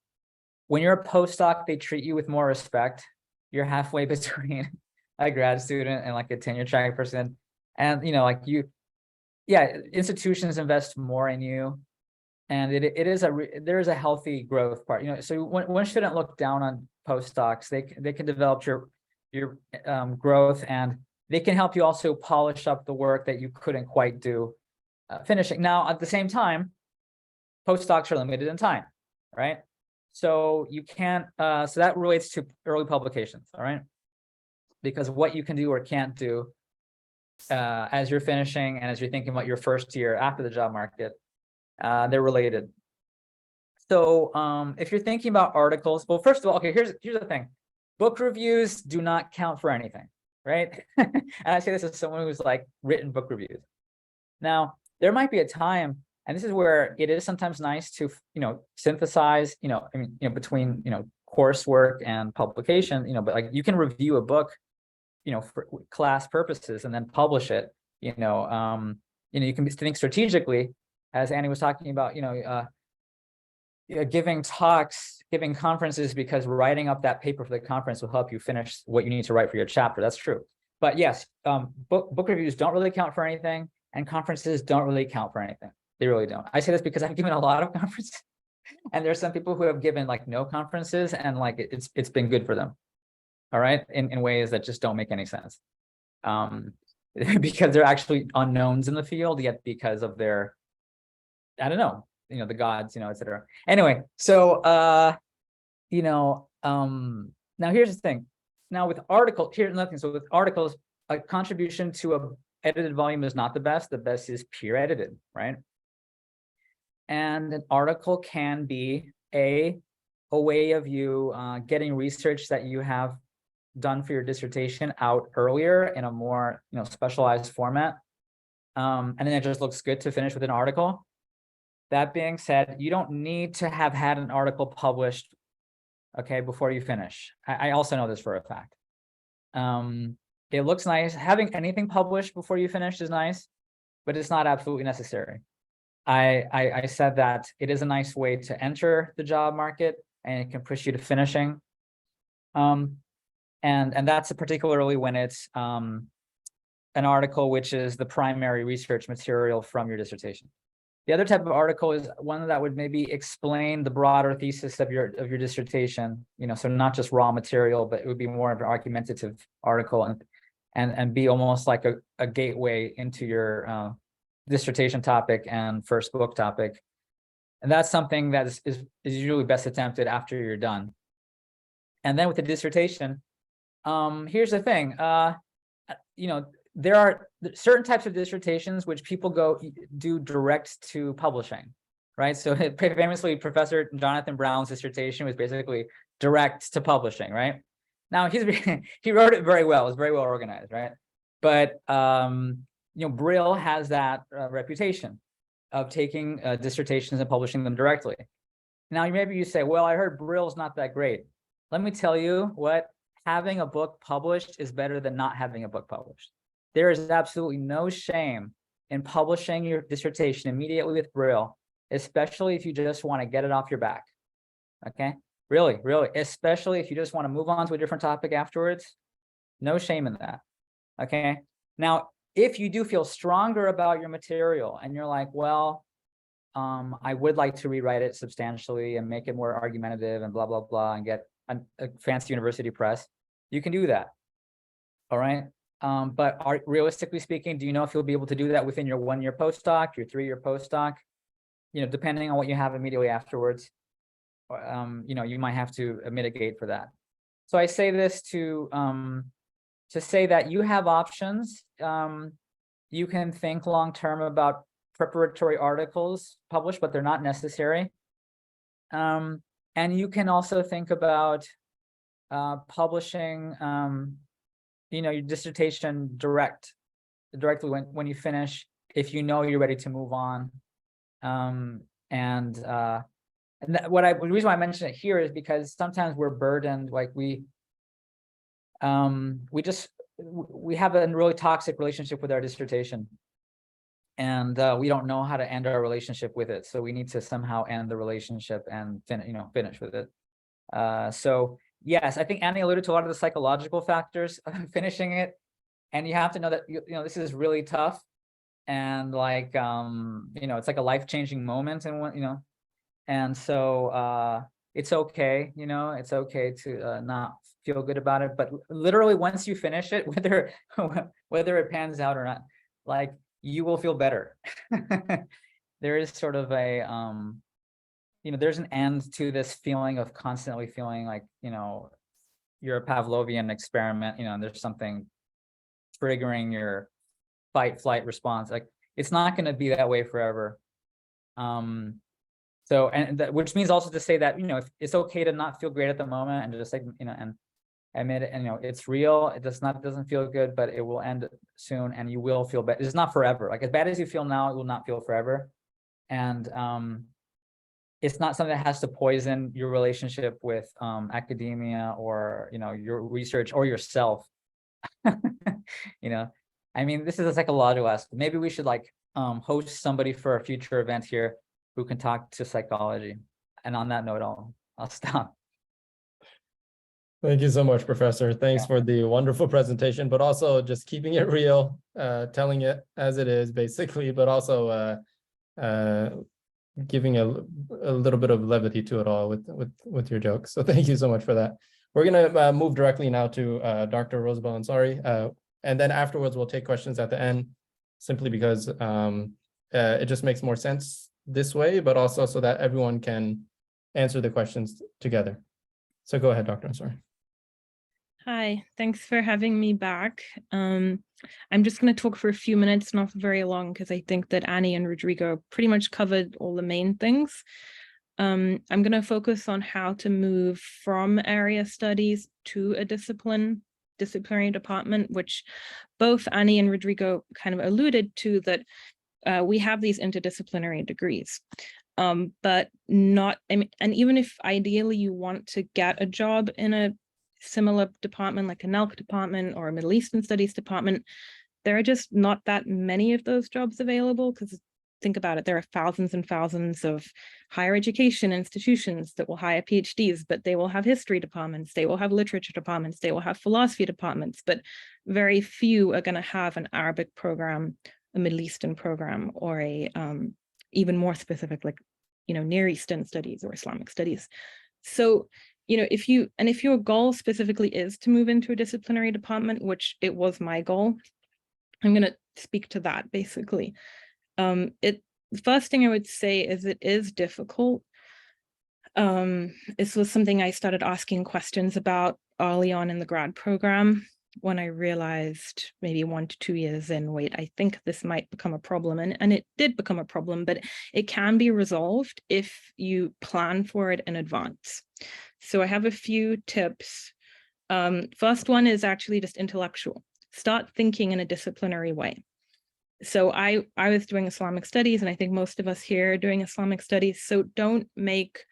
When you're a postdoc, they treat you with more respect. You're halfway between a grad student and like a tenure track person. And, institutions invest more in you. And there is a healthy growth part, so one shouldn't look down on postdocs. They can develop your growth, and they can help you also polish up the work that you couldn't quite do finishing. Now, at the same time, postdocs are limited in time, right? So you can't, so that relates to early publications, all right? Because what you can do or can't do as you're finishing and as you're thinking about your first year after the job market, they're related. So if you're thinking about articles, well, first of all, okay, here's the thing. Book reviews do not count for anything, right? And I say this as someone who's like written book reviews. Now, there might be a time, and this is where it is sometimes nice to, synthesize, between, coursework and publication, but like you can review a book, for class purposes and then publish it, you can think strategically, as Annie was talking about, giving talks, giving conferences, because writing up that paper for the conference will help you finish what you need to write for your chapter. That's true. But yes, book reviews don't really count for anything, and conferences don't really count for anything. They really don't. I say this because I've given a lot of conferences, and there's some people who have given like no conferences, and like it's been good for them. All right, in ways that just don't make any sense, because they're actually unknowns in the field, yet because of their, I don't know, the gods, et cetera. Anyway, so now here's the thing. Now with articles, here's another thing. So with articles, a contribution to a edited volume is not the best. The best is peer edited, right? And an article can be a way of you getting research that you have done for your dissertation out earlier in a more specialized format, and then it just looks good to finish with an article. That being said, you don't need to have had an article published, okay, before you finish. I also know this for a fact. It looks nice. Having anything published before you finish is nice, but it's not absolutely necessary. I said that it is a nice way to enter the job market, and it can push you to finishing. And that's particularly when it's an article which is the primary research material from your dissertation. The other type of article is one that would maybe explain the broader thesis of your dissertation, so not just raw material, but it would be more of an argumentative article and be almost like a gateway into your dissertation topic and first book topic. And that's something that is usually best attempted after you're done. And then with the dissertation, here's the thing, there are certain types of dissertations which people do direct to publishing, right? So famously, Professor Jonathan Brown's dissertation was basically direct to publishing, right? Now he wrote it very well. It was very well organized, right? But Brill has that reputation of taking dissertations and publishing them directly. Now maybe you say, well, I heard Brill's not that great. Let me tell you what, having a book published is better than not having a book published. There is absolutely no shame in publishing your dissertation immediately with Brill, especially if you just want to get it off your back. Okay, really, especially if you just want to move on to a different topic afterwards, no shame in that. Okay, now, if you do feel stronger about your material and you're like, well, I would like to rewrite it substantially and make it more argumentative and blah, blah, blah, and get a fancy university press, you can do that. All right. But realistically speaking, do you know if you'll be able to do that within your 1-year postdoc, your 3-year postdoc? You know, depending on what you have immediately afterwards, you know, you might have to mitigate for that. So I say this to say that you have options. You can think long-term about preparatory articles published, but they're not necessary. And you can also think about publishing, you know, your dissertation directly when you finish, if you know you're ready to move on. And the reason why I mention it here is because sometimes we're burdened, like we have a really toxic relationship with our dissertation, and we don't know how to end our relationship with it. So we need to somehow end the relationship and finish with it. So yes, I think Annie alluded to a lot of the psychological factors of finishing it, and you have to know that you know this is really tough, and like you know, it's like a life-changing moment, and and so it's okay, you know, it's okay to not feel good about it, but literally once you finish it, whether it pans out or not, like, you will feel better. There is sort of a you know, there's an end to this feeling of constantly feeling like, you know, you're a Pavlovian experiment, you know, and there's something triggering your fight flight response. Like, it's not going to be that way forever. So, and that, which means also to say that, you know, if it's okay to not feel great at the moment, and just like, you know, and admit it, and, you know, it's real. It doesn't feel good, but it will end soon, and you will feel better. It's not forever. Like, as bad as you feel now, it will not feel forever. And it's not something that has to poison your relationship with academia, or, you know, your research, or yourself. You know, I mean, this is a psychological aspect. Maybe we should like host somebody for a future event here who can talk to psychology. And on that note, I'll stop. Thank you so much, Professor. Thanks for the wonderful presentation, but also just keeping it real, telling it as it is, basically, but also giving a little bit of levity to it all with your jokes. So thank you so much for that. We're gonna move directly now to Dr. Rosabelle Ansari, and then afterwards we'll take questions at the end, simply because it just makes more sense this way, but also so that everyone can answer the questions together. So go ahead, Dr. Ansari. Hi, thanks for having me back. I'm just going to talk for a few minutes, not very long, because I think that Annie and Rodrigo pretty much covered all the main things. I'm going to focus on how to move from area studies to a disciplinary department, which both Annie and Rodrigo kind of alluded to, that we have these interdisciplinary degrees. But not, I mean, and even if ideally you want to get a job in a similar department, like a NELC department or a Middle Eastern Studies department, there are just not that many of those jobs available, because think about it, there are thousands and thousands of higher education institutions that will hire PhDs, but they will have history departments, they will have literature departments, they will have philosophy departments, but very few are going to have an Arabic program, a Middle Eastern program, or a even more specific, like, you know, Near Eastern Studies or Islamic Studies. So, you know, if your goal specifically is to move into a disciplinary department, which it was my goal, I'm going to speak to that basically. The first thing I would say is it is difficult. This was something I started asking questions about early on in the grad program, when I realized maybe 1 to 2 years in, wait, I think this might become a problem. And it did become a problem, but it can be resolved if you plan for it in advance. So I have a few tips. First one is actually just intellectual. Start thinking in a disciplinary way. So I was doing Islamic studies, and I think most of us here are doing Islamic studies. So don't make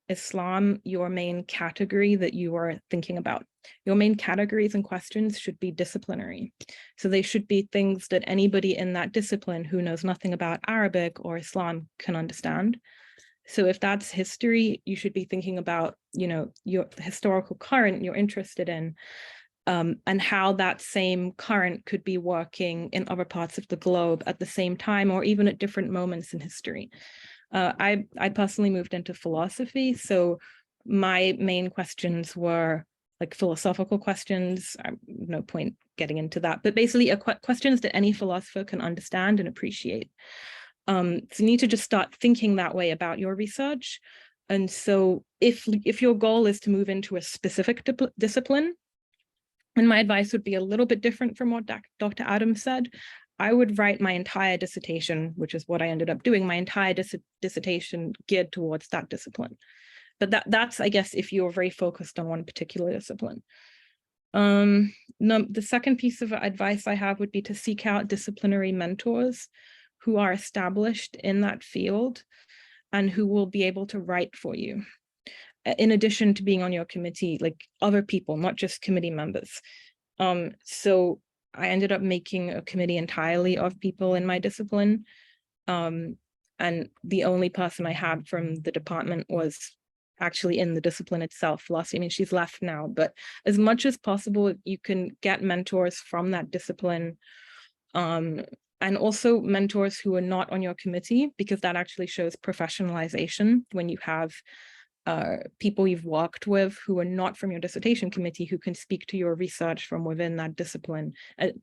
Islam your main category that you are thinking about. Your main categories and questions should be disciplinary. So they should be things that anybody in that discipline who knows nothing about Arabic or Islam can understand. So if that's history, you should be thinking about, you know, your historical current you're interested in, and how that same current could be working in other parts of the globe at the same time, or even at different moments in history. I personally moved into philosophy, so my main questions were like philosophical questions. No point getting into that, but basically questions that any philosopher can understand and appreciate. So you need to just start thinking that way about your research. And so if your goal is to move into a specific discipline, and my advice would be a little bit different from what Dr. Adams said, I would write my entire dissertation, which is what I ended up doing, my entire dissertation geared towards that discipline. But that's, I guess, if you're very focused on one particular discipline. The second piece of advice I have would be to seek out disciplinary mentors who are established in that field and who will be able to write for you. In addition to being on your committee, like other people, not just committee members. So I ended up making a committee entirely of people in my discipline. And the only person I had from the department was actually in the discipline itself, philosophy. I mean, she's left now, but as much as possible, you can get mentors from that discipline. And also mentors who are not on your committee, because that actually shows professionalization when you have people you've worked with who are not from your dissertation committee who can speak to your research from within that discipline,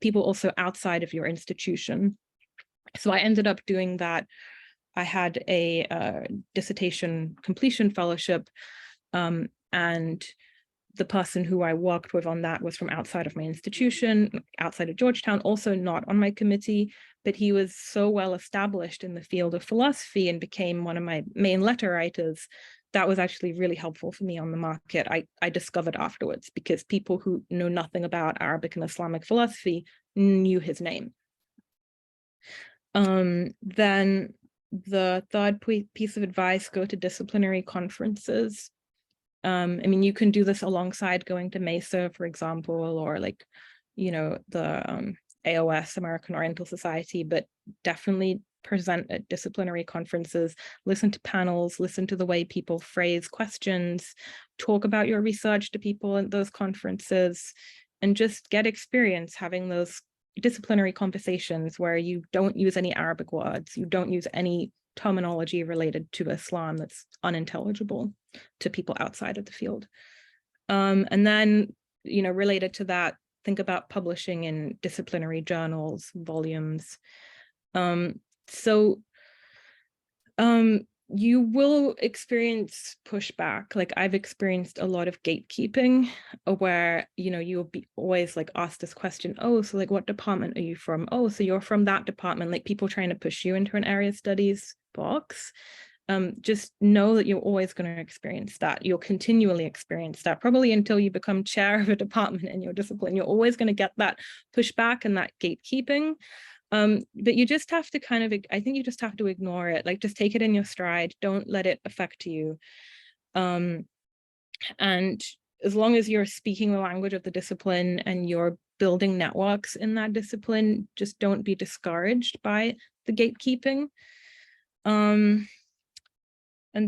people also outside of your institution. So I ended up doing that. I had a dissertation completion fellowship, and the person who I worked with on that was from outside of my institution, outside of Georgetown, also not on my committee, but he was so well established in the field of philosophy and became one of my main letter writers. That was actually really helpful for me on the market. I discovered afterwards, because people who know nothing about Arabic and Islamic philosophy knew his name. Then the third piece of advice, go to disciplinary conferences. I mean, you can do this alongside going to MESA, for example, or like, you know, the AOS, American Oriental Society, but definitely present at disciplinary conferences, listen to panels, listen to the way people phrase questions, talk about your research to people at those conferences, and just get experience having those disciplinary conversations where you don't use any Arabic words, you don't use any terminology related to Islam that's unintelligible to people outside of the field. And then, you know, related to that, think about publishing in disciplinary journals, volumes. You will experience pushback. Like I've experienced a lot of gatekeeping where, you know, you'll be always like asked this question, oh, so like what department are you from? Oh, so you're from that department, like people trying to push you into an area studies box. Just know that you're always going to experience that. You'll continually experience that, probably until you become chair of a department in your discipline. You're always going to get that pushback and that gatekeeping. But you just have to kind of, I think you just have to ignore it, like just take it in your stride, don't let it affect you. And as long as you're speaking the language of the discipline and you're building networks in that discipline, just don't be discouraged by the gatekeeping. And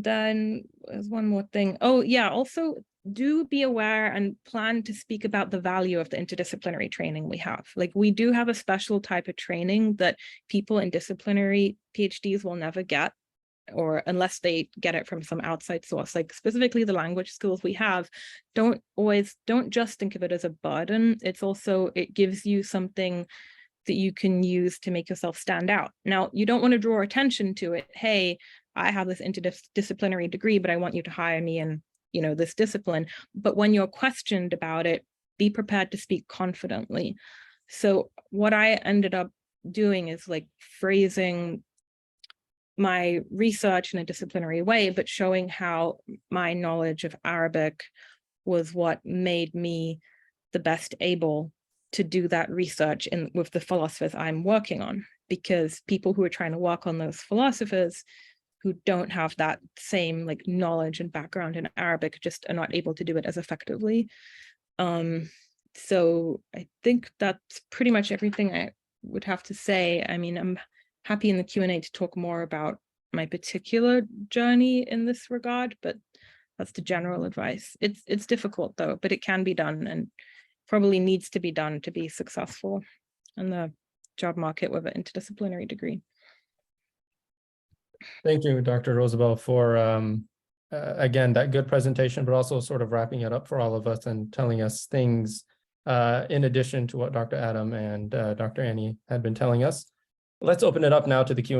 then there's one more thing. Oh yeah, also do be aware and plan to speak about the value of the interdisciplinary training we have. Like we do have a special type of training that people in disciplinary PhDs will never get, or unless they get it from some outside source. Like specifically the language skills we have, don't just think of it as a burden. It's also, it gives you something that you can use to make yourself stand out. Now, you don't want to draw attention to it. Hey, I have this interdisciplinary degree, but I want you to hire me in, you know, this discipline. But when you're questioned about it, be prepared to speak confidently. So what I ended up doing is like phrasing my research in a disciplinary way, but showing how my knowledge of Arabic was what made me the best able to do that research with the philosophers I'm working on, because people who are trying to work on those philosophers who don't have that same like knowledge and background in Arabic just are not able to do it as effectively. So I think that's pretty much everything I would have to say. I mean, I'm happy in the Q&A to talk more about my particular journey in this regard, but that's the general advice. It's difficult though, but it can be done and probably needs to be done to be successful in the job market with an interdisciplinary degree. Thank you, Dr. Roosevelt, for again, that good presentation, but also sort of wrapping it up for all of us and telling us things in addition to what Dr. Adam and Dr. Annie had been telling us. Let's open it up now to the Q&A.